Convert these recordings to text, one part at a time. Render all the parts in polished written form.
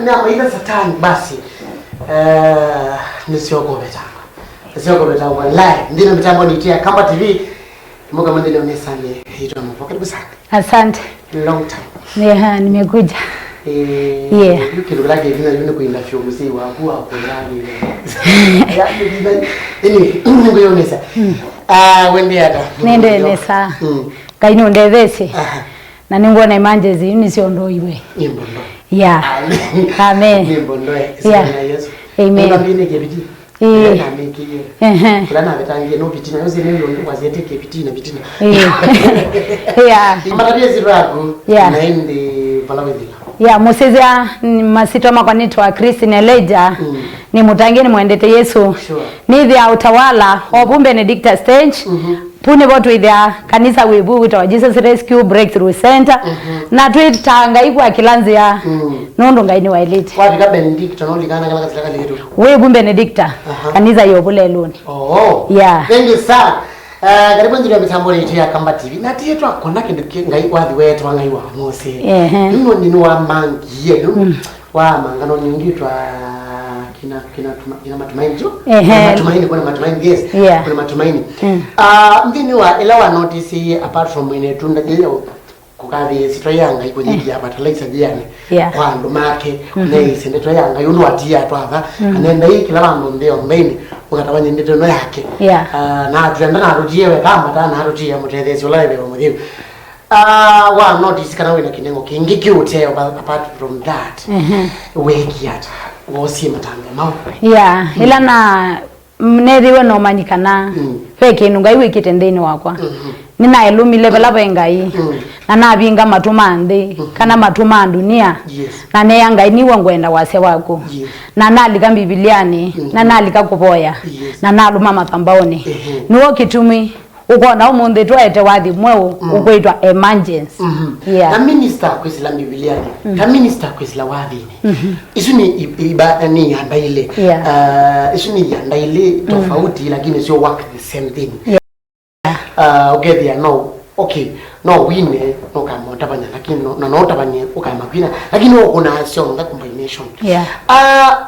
na maida satani basi nisioko betanga wallahi ndina mitambo nitia Kamba TV mboga mwende onesane hito mpo karibu sana. Asante. Long time. Nimekuja. Yeah. Kile lake lina kuinda fyomuzi wa kuwa kulani. Ngoyo nesa. Wende ata. Nende nesa. Kaino ndevese. Na ningona imanjezi unisiondo iwe. Nimbondo. Yeah. Amen. Nimbondo. Yeah. Yesu. Amen. Ngambine kebiti. Kulana betangiye no bitina yose nendo ngwazete kebitina bitina. Yeah. Marabiye zirago naende valawedila. Yeah, musizia masitoma kwa nitwa Christine Leja ni mutangeni muendete Yesu. Sure. Ni vya utawala obu Benedicta stage. Pune botu idha kanisa webu wita Jesus Rescue Breakthrough Center. Na tuitanga ikwa kilanzi ya nondo ngaini wa elite. Kwa vika Benedicta no ligana kala kasilaka letu. Webu Benedicta kanisa yobule luni. Oh. Yeah. Thank you sir. Karibu ndio mitambo yetu ya Kamba TV. Na tietwa kona kindu ngai wathi wetu ngai wa Mose. Nino nino wa mangie no. Wa mangano nyingitwa kina matumaini jo. Matumaini kuna matumaini yes. Kuna matumaini. Mdini wa elewa notice apart from ine tunda jeo kukavi sitoyanga iko nyingi ya fertilizer jane. Kwa ndo make nei sendetoyanga yuno atia twava anenda hiki la ndo ndio mbeni ukatawanya ndito no yake. Na tuenda na rujiwe kama tana harujia mutethezi live wa mudhimu. Wa notice kana wina kinengo kingi kiute apart from that. Weki hata wosi matanga mau. Ila na mneriwe no manyikana feke nunga iwe kitendeni wakwa. Nina elumi level aba ngai. Na nabinga matumande kana matuma dunia. Na neyanga iniwe ngwenda wase wako. Na nalika bibiliani na nalika kuboya. Na naluma makambaoni. Nuo kitumi ukona umunde twete wathi mweu ukwitwa emergency. Na minister kwesila bibiliani. Ka minister kwesila wathi. Isuni iba ni yanda ile. Isuni yanda ile tofauti lakini sio work the same thing. Okay there no wine no kama utabanya lakini no utabanya ukama kwina lakini una sio nga combination.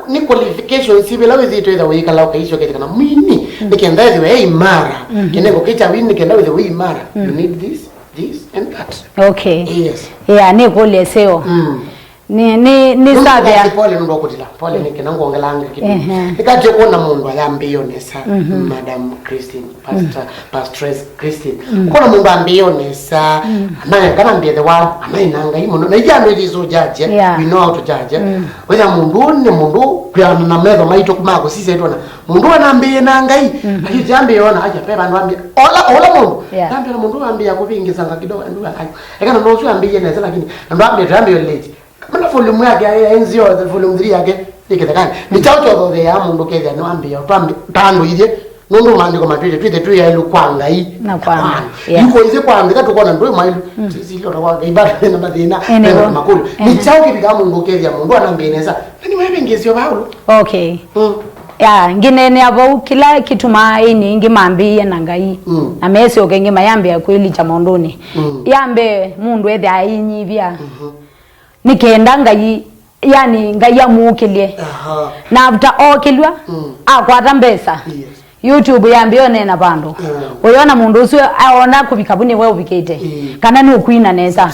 Ni qualification sibela wezito either way kala ukaisho ketekana mwini nikenda hizo imara kineko kicha wini kenda hizo imara you need this and that. Okay. Yes. Ni kule seo. Ni sabia pole ndo kutila pole nikenango ongelanga kitu nikaje kuona mundu ayambiyo nesa Madam Christine Pastor Christine kuona mundu ambiyo nesa amanya kana mbie the world amanya nanga imo na ijano izo judge we know how to judge weza mundu kwa na mezo maito kumako sisi etona mundu anambie nanga hii akijambe yona aja pepa ndo ambie ola mundu ambie mundu ambie akubingiza ngakidogo ndo akayo ekana no sio ambie nesa lakini ndo ambie late mana volume yake enzio the volume 3 yake ikidakani ni tauto the amundu kethia no ambia tando ije nundu mandiko matwite twite tu ya lukwanga hii na kwanga yuko ize kwanga tukona ndo mailu zilo rawanga ibada na madina na makulu ni chauke bigamundu kethia mundu anambeneza nani wewe ngezio baulo. Okay. Ngine ni abo kila kitu maini ngimambie nangai na mesi okenge mayambe ya kweli cha mondoni yambe mundu ethe ainyivia nikenda ngai yani ngai amukilie na after okilwa akwata mbesa YouTube yambione na bando oyona mundu uswe aona kubikabuni wewe ubikete kana ni ukuina neza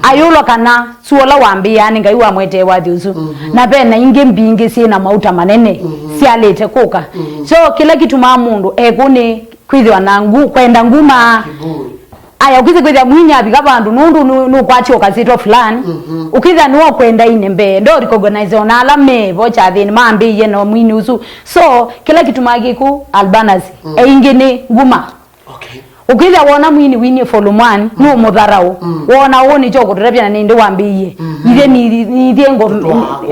ayulo kana suola wambi yani ngai wa mwete wathi usu na bena inge mbingi sina mauta manene si alete kuka so kila kitu mundu ekuni kwithwa nangu kwenda nguma aya ukize kwenda mwinya abika bandu nundu nukwachi okazito fulani ukiza nuo kwenda inembe ndo recognize ona alame vocha thini mambi yeno mwini usu so kila kitu magiku albanas ingine nguma. Okay. Ukiza wona mwini wini volume 1 no mudharau wona woni choko turebya na ndi wambiye ide ni dengo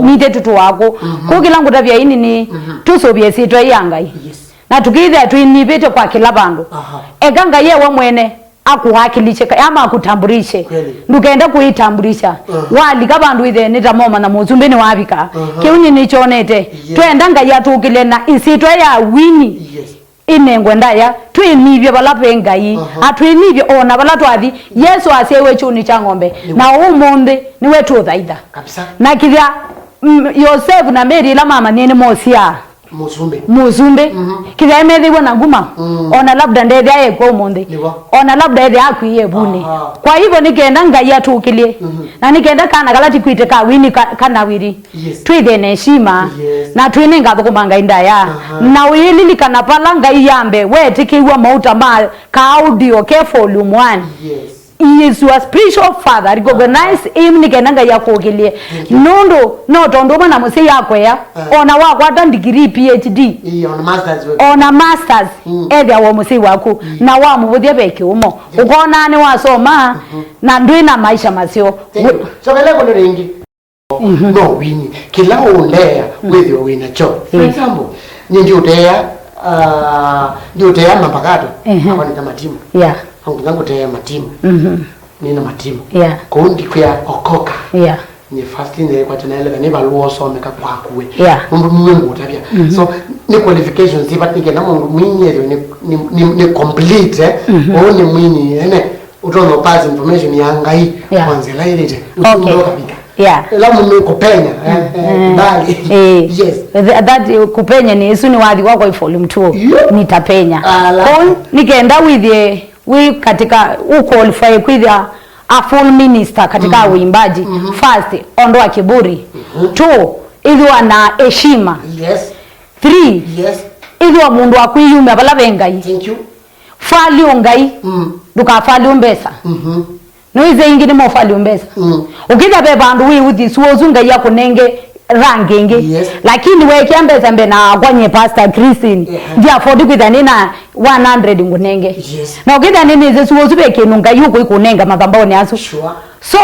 ni tetu wako ko kila ngutavya ini ni tusobye sitwa yangai na tukiza twinipete kwa kila bandu eganga yewe mwene akuhakilishe ama akutambulishe ndukenda kuitambulisha wali kabandu ithe nitamoma na muzumbeni wabika kiuni nichonete twenda nga yatukile na isitwa ya wini inengo ndaya twinivye balapengai atwinivye ona balatwathi Yesu asewe chuni cha ng'ombe na umundi niwe tuthaitha kabisa na kithia Yosef na Mary la mama nini mosia muzumbe kithia methiwe na nguma ona labda ndethia yekwa umundi ona labda ethia akwiye buni kwa hivyo nikenda ngai atukilie na nikenda kana galati kwite ka wini kana wiri twithe na heshima na twine ngathukuma ngai ndaya na uyilili kana pala ngai yambe wetikiwa mauta ma ka audio ke volume 1 He is your spiritual father. Recognize him nikenda ngai yakukilie nondo no tondo bana musi yakwe ya ona wako hata degree PhD ona masters ethia wo musi waku na wa mubuthie beki umo ukona ni wasoma na ndwina maisha masio so vile kono ringi no wini kila ulea with your winner cho for example nindi utea mapakato kwa ni kama timu hangu zangu te matimu nina matimu kundi kwa okoka ni fasting ile kwa tunaelewa ni baluo so meka kwa kuwe mungu mungu tabia so ni qualifications but ni kena mungu mwinyi ni complete au ni mwinyi ene utono pass information yanga hii kwanza la ile je utoka bika la mungu kupenya bali yes that kupenya ni Yesu ni wadhi wako volume 2 nitapenya kon nikaenda we katika qualify kwithia a full minister katika uimbaji first ondoa kiburi 2 idhiwa na heshima 3 idhiwa mundu akwiyume bala bengai thank you fali ngai duka fali umbesa no ize ingine mo fali umbesa ukija be bandu wi uthi suozunga yako nenge rangenge lakini we kiambeza mbe na kwanye pastor Christine dia afford kwitha nina 100 ngunenge na ukitha nini ze suozu beke nunga yuko ikunenga madhambao aso so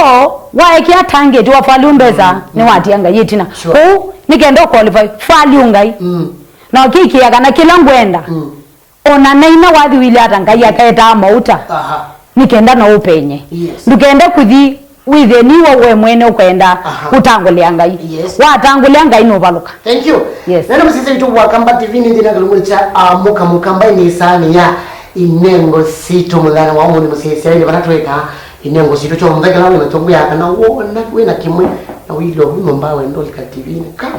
wa ekia target wa fali umbeza ni watianga yitina ko nikenda qualify fali ungai na ukiki yakana kila ngwenda ona naina wathi wili atangai akaeta mauta nikenda na upenye ndukenda kuthi withe niwo we mwene ukwenda kutangulia ngai watangulia ngai no baluka thank you neno msisi itu wa Kamba TV ndi na galumucha mukamba ni sani ya inengo sito mulana wa umu ni msisi ile banatweka inengo sito cho mvekala ni matongo ya kana wona we na kimwe na wilo huno mbawe ndo lika TV ni kama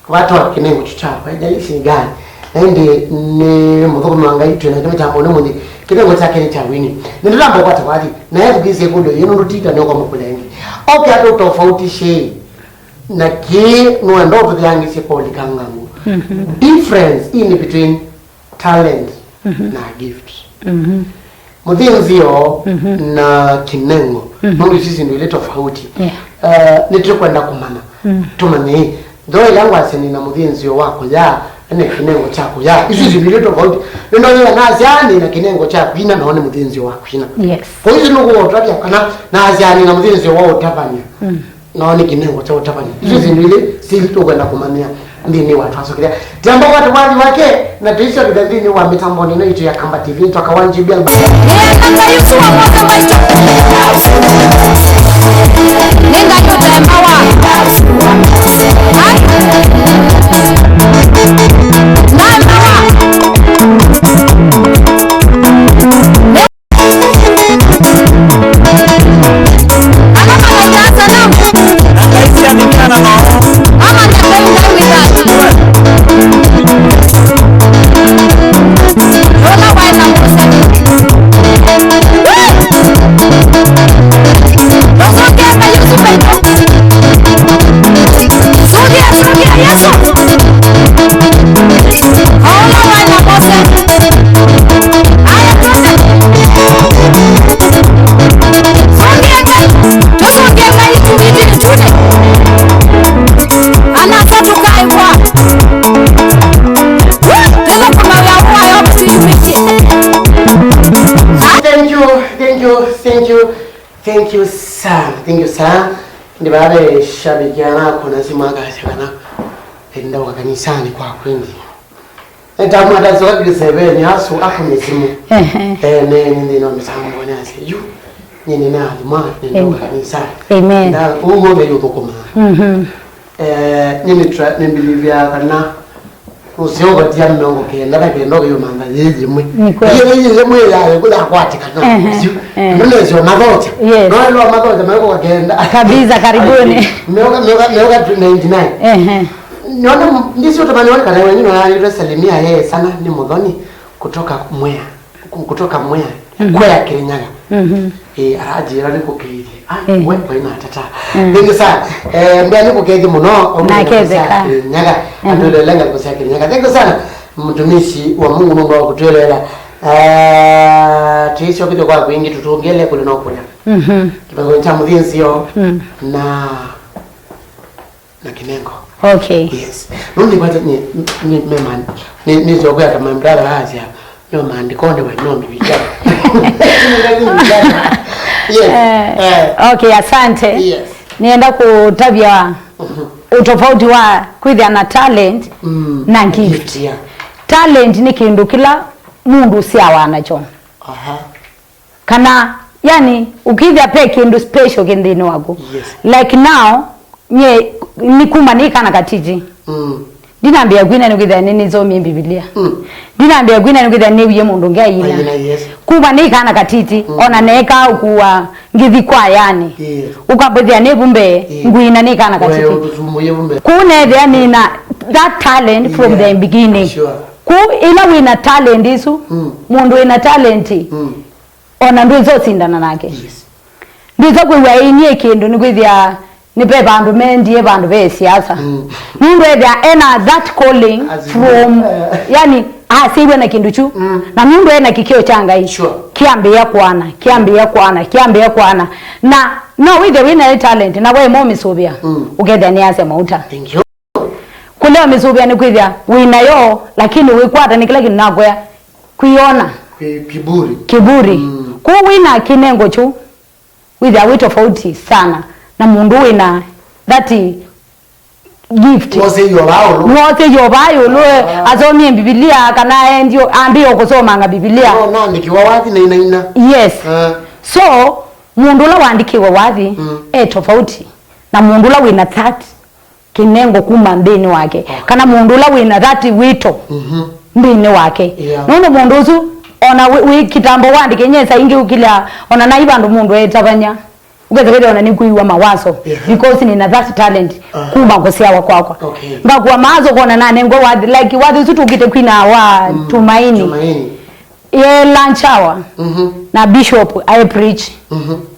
watu wa kinengo chuchapa haijalishi ni gani na ndi ni mudhoko mwangai tu na kama jambo ne mundi kinengo chake ni cha wini nilambo kwa tawadi na yevu kise kundo yeno rutika ne kwa mukulengi okay ato tofauti she na ki no ndo tudyangi se poli kangangu difference in between talent na gift mudhinzio na kinengo mungu sisi ndio ile tofauti nitukwenda kumana tumane ndio yangu aseni na mudhinzio wako ya ene kinengo chako ya isu zibile tofauti ndio ile naziani na kinengo chako ina naone mudhinzio wako ina kwa hiyo nuko utabia kana naziani na mudhinzio wao tabania naone kinengo chao tabania isu zibile si tukwenda kumania ndini watu asokelea jambo watu wali wake na tuisha kidandini wa mitambo ni naito ya Kamba TV toka wanjibia nenda yusu wa mwaka macho nenda yote mawa Thank you sana. Ndi baada ya shabikiana kuna simu akashikana. Enda kwa kanisani kwa kweli. Nitamu hata soka kisebeni hasu hapo ni simu. Ndio msambo nasi. Yu. Nini na alima ndio kwa kanisani. Amen. Ndio ugo ndio yuko koma. Nini believe ya kana Usioko tia miongo kenda kenda yo manga yezi mwe. Yezi mwe ya kula kwati kana. Ndio sio magocha. Ndio lo magocha meko kenda. Kabisa karibuni. Mioga 99. Niona ndisi utamani wale kana wengine wanasalimia yeye sana ni Modhoni kutoka Mwea. Kutoka Mwea. Kwea Kirinyaga. Aje rali ko kidi. Wewe ina tata. Ndio sana. Mbani ko kidi muno nakezeka. Nyaga ndio lenga ko sasa Kirinyaga. Ndio sana. Mtumishi wa Mungu wa kutueleza. Tuisho kitu kwa wingi tutongele kule na kule. Kibango cha mudhinsio na Kinengo. Okay. Yes. Nundi kwata ni memani. Ni zogo ya kama mdala hazi hapa. No maandiko ndio wanomi vijana. Yes. Okay, asante. Yes. Nienda kutabia utofauti wa kwithia na talent na gift. Yeah. Talent ni kindu kila mundu siawa nacho. Kana yani ukithia pe kindu special kindini wako. Yes. Like now nye nikumanika na katiji. Dinambia gwina nukithia nini zo mi Biblia. Dinambia gwina nukithia ni uye mundu ngai ina. Yes. Kuba ni kana katiti ona neka ukuwa ngithi kwa yani. Yes. Ukabudhia ne bumbe ngwina ni kana katiti. Kune there ni na that talent from the beginning. Sure. Ku ila wina talent isu mundu ina talent. Ona nduzo sindana nake. Yes. Nduzo kwe inie kindu nikwithia ni pe bandu mendie bandu be siasa. Mundu ethia ena that calling from yani asiwe na kindu chu na mundu ena kikio changa hii. Sure. Kiambia kwana na no with the winner talent na wewe mo misubia ukethia ni ase mauta. Thank you. Kule misubia ni kwithia wina yo lakini wikwata ni kile kinakwea kuiona kiburi ku wina Kinengo chu with a weight of tofauti sana na mundu wina that gift Wose yobayo lo azomi Biblia kana ndio ambio kusoma nga Biblia no ndikiwa wathi na ina yes so mundu la wandikiwa wathi tofauti na mundu la wina that Kinengo kuma mbini wake kana mundu la wina that wito mbini wake nono mundu usu ona we kitambo wandike nyesa ingi ukila ona naibandu mundu etabanya ukazekele ona ni kuiwa mawazo because ni na that talent kuma kusiawa kwako ngakwa mazo kona nane ngo wadi like wadi usu tukite kwina wa tumaini ye lunch hour na bishop I preach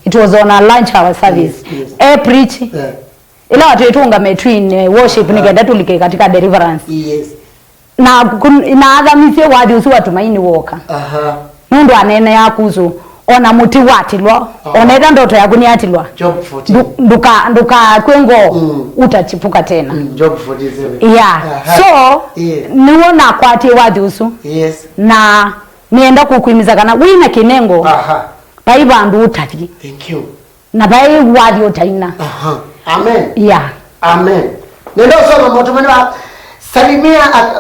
it was on a lunch hour service I preach ila watu etunga between worship nigenda tulike katika deliverance na adhamisi wadi usu watumaini woka mundu anene yakuzu ona muti watilwa ona ita ndoto yaku ni atilwa job 14 nduka kwengo utachipuka tena job 47 so niwona kwati wadi usu na nienda kukuimiza kana wina Kinengo bai bandu utathi. Thank you. Na bai wadi utaina amen amen nendo soma moto wa salimia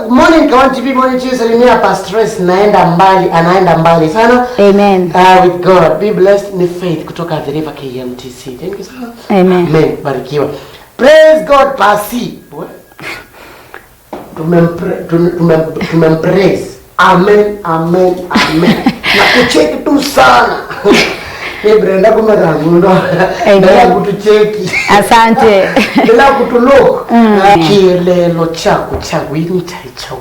morning Kawan TV morning to salimia Pastress anaenda mbali sana. Amen. With God be blessed ni Faith kutoka The River KMTC. Thank you sana. Amen. Barikiwa. Praise God Pasi. Tumempraise. Amen. Na kucheki tu sana. Ni Brenda kumeragundo. Ndio kutucheki. Asante. Ndio kutuloko. Kilelo chako changu initaicho.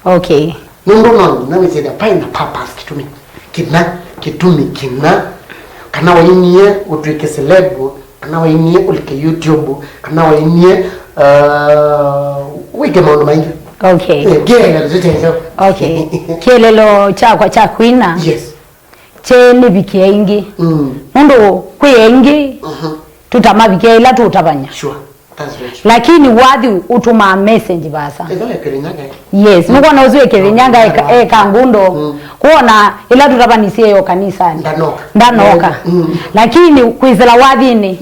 Okay. Mungu nangu na mzee paina purpose kitumi kina kana wainie utweke celeb kana wainie ulike YouTube kana wainie wike maono maingi. Okay. Gele zote. Okay. Kilelo chako chakwina. Yes. Cheni bikengi. Mundu kuyengi. Tutamabike ila tutabanya. Sure. That's right. Lakini wadi utuma message basa. Yes, nuko na uzwe Kirinyaga kangundo. Kuona ila tutabanisiye yo kanisa ni. Ndanoka. Lakini kuizela wadi ni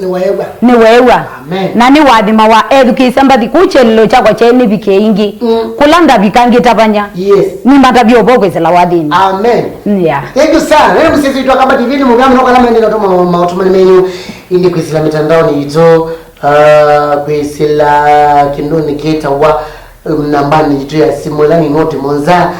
wewa. Amen. Na ni wadi mawa education mbadi kuchelelo chako cheni bikengi. Kulanda bikangi tabanya. Yes. Ni matabio boko izela wadi ni. Amen. Yeah. Thank you sana. Wewe msisi tu Kamba TV mugamu noka lama ndino to mautumani menyu indi kuisila mitandao ni hizo kuisila kinuni kita wa nambani itu ya simulani ngoti monza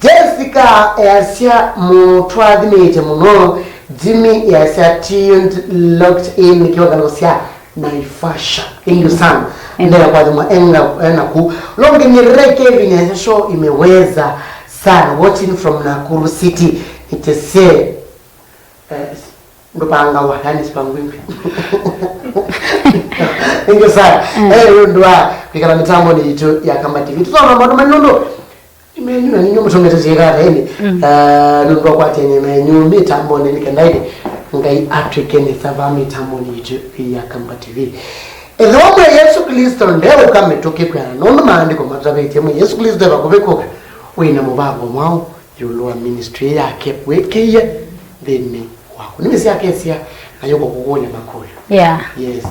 Jessica yasia mutwadimite muno Jimmy yasia tuned locked in kiwa kanosia naifasha ingi sana ndela kwa dhuma enga ku longe nireke Kevin show imeweza sana watching from Nakuru City itese ndo panga wa yani sipangwimbi ingi sana ndwa kikala mitambo ni itu ya Kamba TV tunaona mambo manondo imenyu na ninyo mutongeza zikara hili ndo kwa tenye menyu mitambo ni nikendaide ngai African sava mitambo ni itu ya Kamba TV Ezomu Yesu Kristo ndero kame toke kwa nondo maandiko mazabete mu Yesu Kristo bakubeko wina mubago mwao yulwa ministry yake wekeye then wako nimesi yake sia ayoko kugonya makoyo yeah yes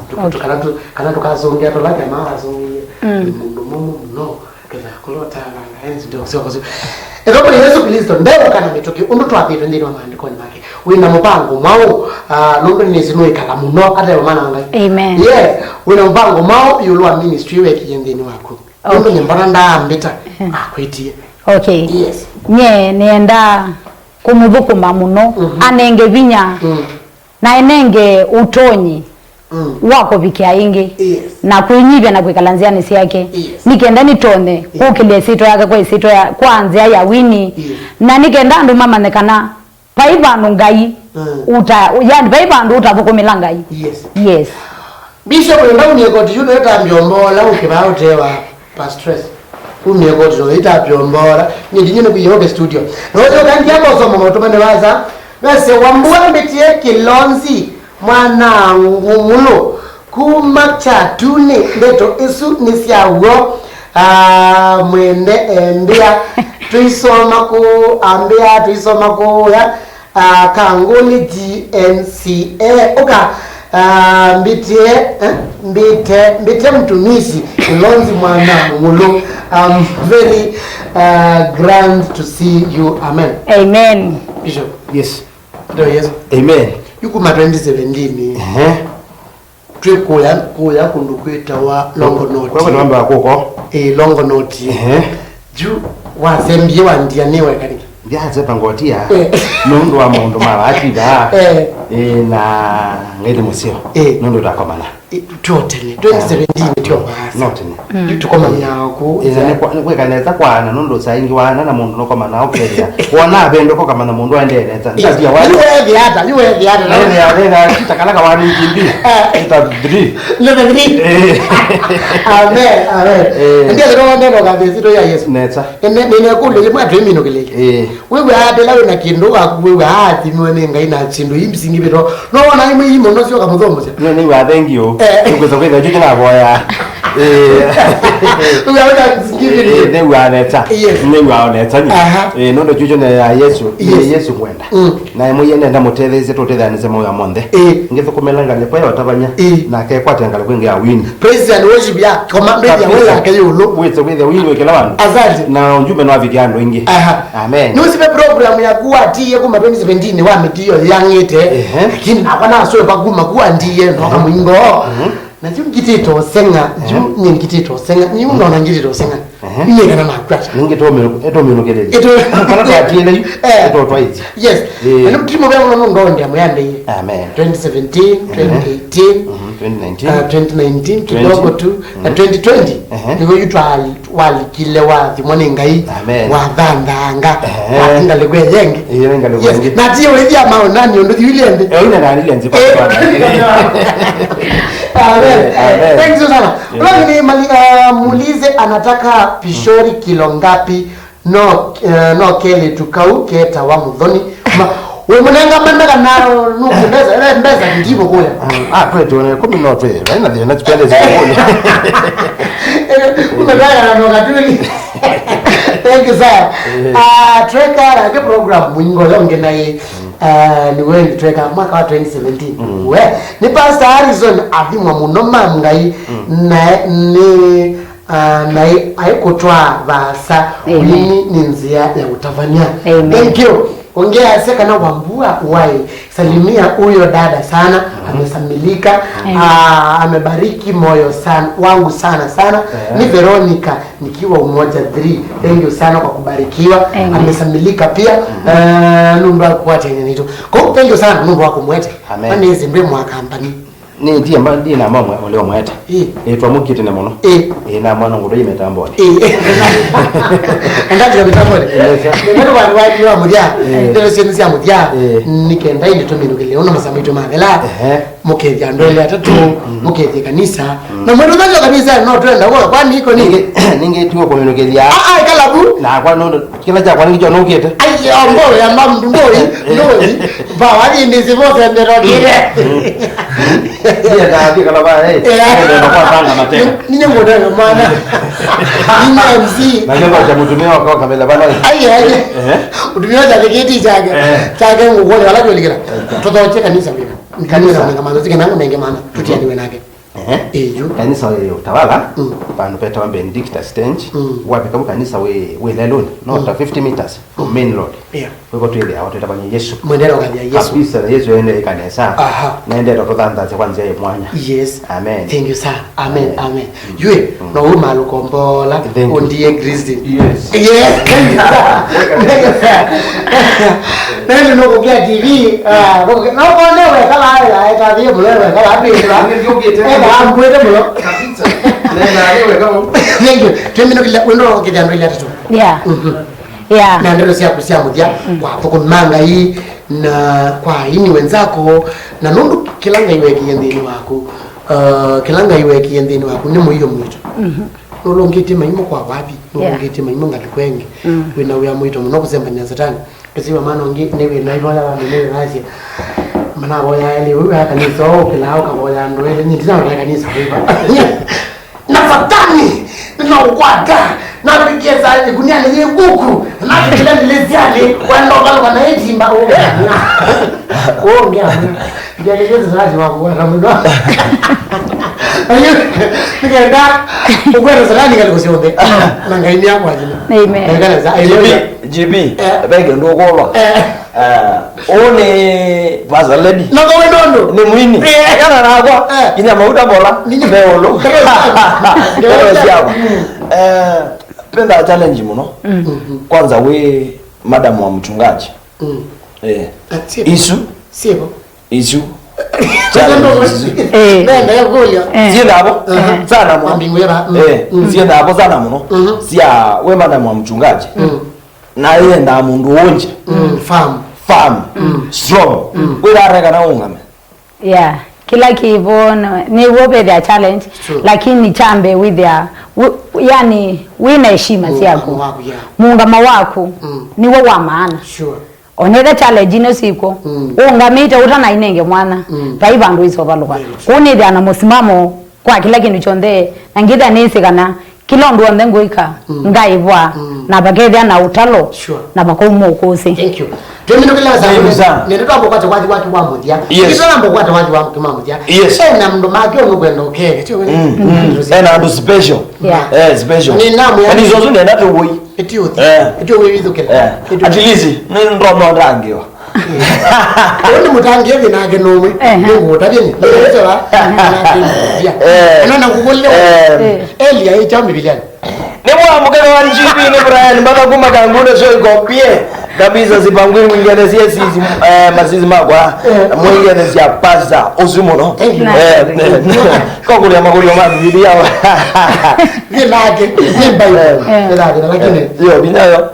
kana tukazongea to lake mara zongia mundu mumu no keza kulota na enzi ndio sio kwa Ezomu Yesu Kristo ndero kana metoke undu twapita ndino maandiko ni make wina mubango mwao nondo nezino ikala muno ate mana ngai amen yes wina mubango mwao yulwa ministry wekeye ndini wako ndo nyambara ndambita akwitie okay yes nye nenda kumubukuma muno anenge vinya na enenge utonyi wako bikia ingi na kuinyivya na kuikalanzia nisi yake nikenda nitone kukile sito yake kwa sito ya kwanza ya wini na nikenda ndo mama nekana paiba nungai yani paiba ndo utavukumila ngai yes Bishop ndawunyekoti yuno yetambiyombola ukibao tewa pastress umyekoti no yetambiyombola nyinyi kuyoga studio nojo kandi yako somo motomane baza bese wambua mbetie Kilonzi mwana ngumulo kumakchatune ndeto isu nisyawo mwende embia tuisoma ku ya Kangoli GNCA oka mbite mtumisi Kilonzi mwana ngumulo. Very grand to see you. Amen. Bishop. Yes. Yes. Amen. Yuko 2017 kuya kundukweta wa Longonoti kwa namba akoko Longonoti ju wazembie wandia newe kaniki byaze pangotia nondo wa mondo marakiba na ngede musio nondo takomana totally 2017 tyo basi notene tukoma myako izane kwa kaneza kwana nondo saingi wana na mundu nokomana okeza wona abendo ko kamana mundu andeneza ndabya wali you have the other na kitakala ka wani jimbi itadri amen ndio ndo ndio kabisa ya Yesu neta nene kulle mwa dream no keleke wewe adela wena kindo wewe hati mwene ngaina chindo imsingi biro no wana imwe imo no sio kamudhomo nene wa thank you ukuza kwenda juki na boya uyaona msingi ne wa neta ne wa neta ni nondo jujo na Yesu kwenda na imwe yene nda mutetheze tutethanize mo ya monde ngetho kumelanga lepo ya watabanya na ke kwatengala kwenge ya win praise and worship ya command ya wala kayulo wethe with the win wekela wana azali na unjume no avigiano ingi amen nusipe program ya kuatie kuma 2017 wa mitiyo yangite lakini akwana so baguma kuandie no kamungo na ngitito senga ngitito senga ni unaona ngitito senga niye kana nakwata eto kelele kana twatile eto twaiti yes and mtimo bya uno ndonde amuyande amen 2017 2018 2019 kidogo tu na 2020 niko yutwali walikile wathi mone ngai wathandanga watingale kweyenge yes na tiyo wethi ama nani ndo thiwilembe ina nani lenzi kwa amen thank you sana lakini muulize anataka pishori kilo ngapi no kele tukauke tawa mudhoni wewe mwenanga mandaka naro nukundeza mbeza ndipo kula kwetu ne 10 no twe baina de na tupende zikoni unataka na nokatuli thank you sir treka ke program mwingo longe naye ni wewe treka mwaka wa 2017 we ni Pastor Harrison athimwa muno mangai na ni na aikotwa basa ni nzia ya utavania thank you ongea seka na wambua wai salimia huyo dada sana, amesamilika, amebariki moyo sana wangu sana. Ni Veronica nikiwa Umoja 3. Thank you sana kwa kubarikiwa. Amesamilika pia. Numba kwa tena nito. Kwa thank you sana numba wako mwete. Kwani hizi ndio mwaka kampani. Ni ndiye mbandi na mama leo mwete. Twamukite na muno. Na mwana ngudo imetambo. Ndaje imetambo. Ndio watu wapi wa mudia. Ndio sensi ya mudia. Nikenda ile tuminukile ona masamito mavela. Mukeja ndole atatu mukeje kanisa. Na mwendo ndio kanisa no twenda kwa kwani iko nini? Ningetuo kuminukelia. Kalabu. Na kwa no kila cha kwani kijo nokete. Ambo ya mambo ndoi. Ba wadi ndizi vote ndero kile. Dia ngapi kalau bae. Ndio kwa tanga mateka. Ninyi ngoda maana. Ninyi MC. Na ndio kwa mtumia kwa kamera bana. Utumia za kiti chake ngukole wala kulikira. Tutaoche kanisa vile. Kanisa ngamano zikenanga mengemana tutianiwe nake. Kanisa we utawala pano peta wa Benedicta stage wapi kama kanisa we leloni not 50 meters from main road weko twele awatu tabanye Yesu mwendero kanya Yesu kabisa Yesu ende kanisa naendera kutanda kwanza ye mwanya. Yes, amen. Thank you sir. Amen. Yue no umalu kombola ondie Kristo. Yes. Nani no kukia TV no konewe kala ala eta dio mlewe kala bila amkwete mulo kabisa. Nena niwe kama thank you. Twemino kila undo kijando ile tatu. Na ndio sia kusia moja kwa poko manga hii na kwa hini wenzako na nundu kilanga iwe kiendeni wako kilanga iwe kiendeni wako ni muhiyo mwito nolongiti maimo kwa wapi nolongiti maimo ngalikwenge wina uya mwito muno kuzembanya satani kisiwa maana ngi newe na ibola wa newe razi mana boya ile wewe kanisa okilao kaboya ndoele ni tena kanisa wewe na satani na ukwata na bigeza gunia ni nguku na kile nileziane kwenda balo wanaetimba ongea ndio zaji wangu wa mdo ayo nikaenda ukwenda salani kalikosionde na ngaini yangu ajina amen ngana GB bege ndo golwa one bazaleni na go wendondo ni mwini kana nagwa ina mauta bola beolo ndio siapa penda challenge muno kwanza we madam wa mchungaji isu nenda ya golio sina hapo sana muno sina hapo sana muno sia we madam wa mchungaji na yeye nda mundu wonje farm strong we darega na ungame kila kivo ni wobe their challenge lakini chambe with their yani wina heshima yako muungama wako ni wo wa maana onera challenge ino siko ungamita utana inenge mwana taiba ndo iso balwa kuni dia na musimamo kwa kila kintu chonde ngida nisi kana kila ndo ndengoika ngaivwa na bagethia na utalo na bakomo kose. Thank you. Twemino kila sana nendo hapo kwa watu wa moja kisha mbo kwa watu wa kama moja na ndo make onugwenda okege tio na ndo special special ni namu yani zozo nenda to boy etio we wizukela at least ni ndo no rangiwa Oni mutangie binage nomwe ngo tabini ndola na kukolle Elia ichambi bilani ni mwa mugero wa GB ni Brian mbaka kuma kangundo so ikopie kabisa zipangwe mwingine sisi mazizi magwa mwingine sia pasa ozumono kwa kule magulio mabibi yao binage binage lakini yo binayo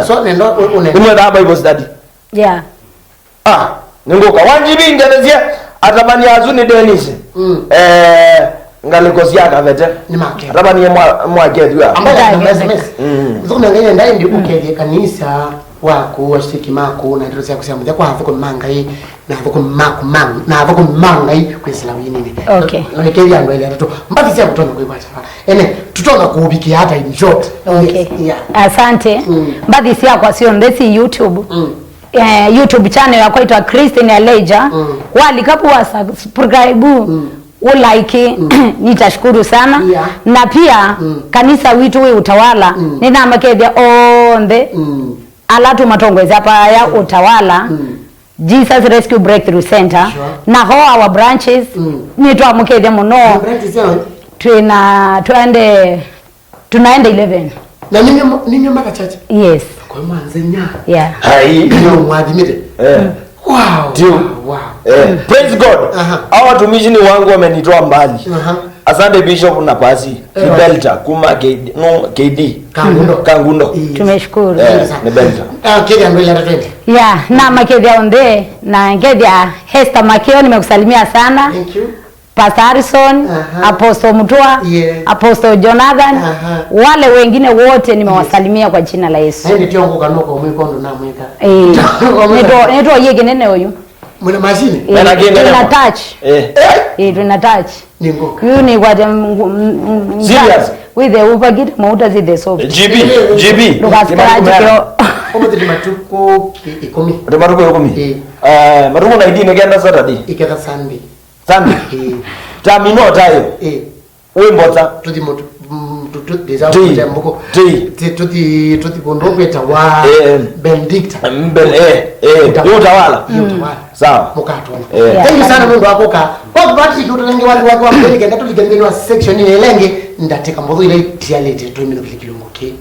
so nendo ni mwa Bible study ningoka wanjibi ngelezia atamani azuni Dennis ngalikosia kavete ni make atamani mwakethwa ambaye SMS zikuna ngene ndai ndi ukeje kanisa wako washiki mako na ndio sia kusema kwa hapo manga hii na hapo mako mang na hapo manga hii kwa Islamu nini okay nikeje ando ile tatu mbaki sia kutona kwa ene tutona kuubikia hata in short asante mbaki sia kwa sio ndesi YouTube YouTube channel yako itwa Christian Elijah walikapo wa subscribe ulike nitashukuru sana na pia kanisa witu we utawala nina makedya onde alatu matongweza hapa ya utawala Jesus Rescue Breakthrough Center na ho our branches ni twamukethe muno tunaenda 11 na ninyo maka chache yes kwa manzenya hai ndio mwadimite wow praise God. Hawa watumishi ni wangu wamenitoa mbali. Asante Bishop na pasi Belta kuma KD Kangundo tumeshukuru ni Belta kile ndio ile twende na makedia onde na ngedia Hester Makeo nimekusalimia sana. Thank you. Pastor Harrison, Apostle Mutua, Apostle Jonathan, wale wengine wote nimewasalimia kwa jina la Yesu. Ndio tiongo kanoko umikondo na mweka. Neto yeye nene huyu. Mwana mashini. Tuna touch. Tuna touch. Ningo. Huyu ni kwa serious. With the upagit mauta zide so. GB. Lukaskaraji kio. Omo tuli matuko 10. Ndio matuko 10. Matuko na idini ngenda Saturday. Ikeka Sunday. Sunday. Tamino tayo. Wembota tuti moto tutudeza kujambuko tuti bondo kweta wa Benedicta utawala sawa mukato thank you sana Mungu akoka kwa bati tutanenge watu wa mbele ngatu ligengenwa section ile lenge ndateka mbodho ile tialete 2 minutes kilungu ki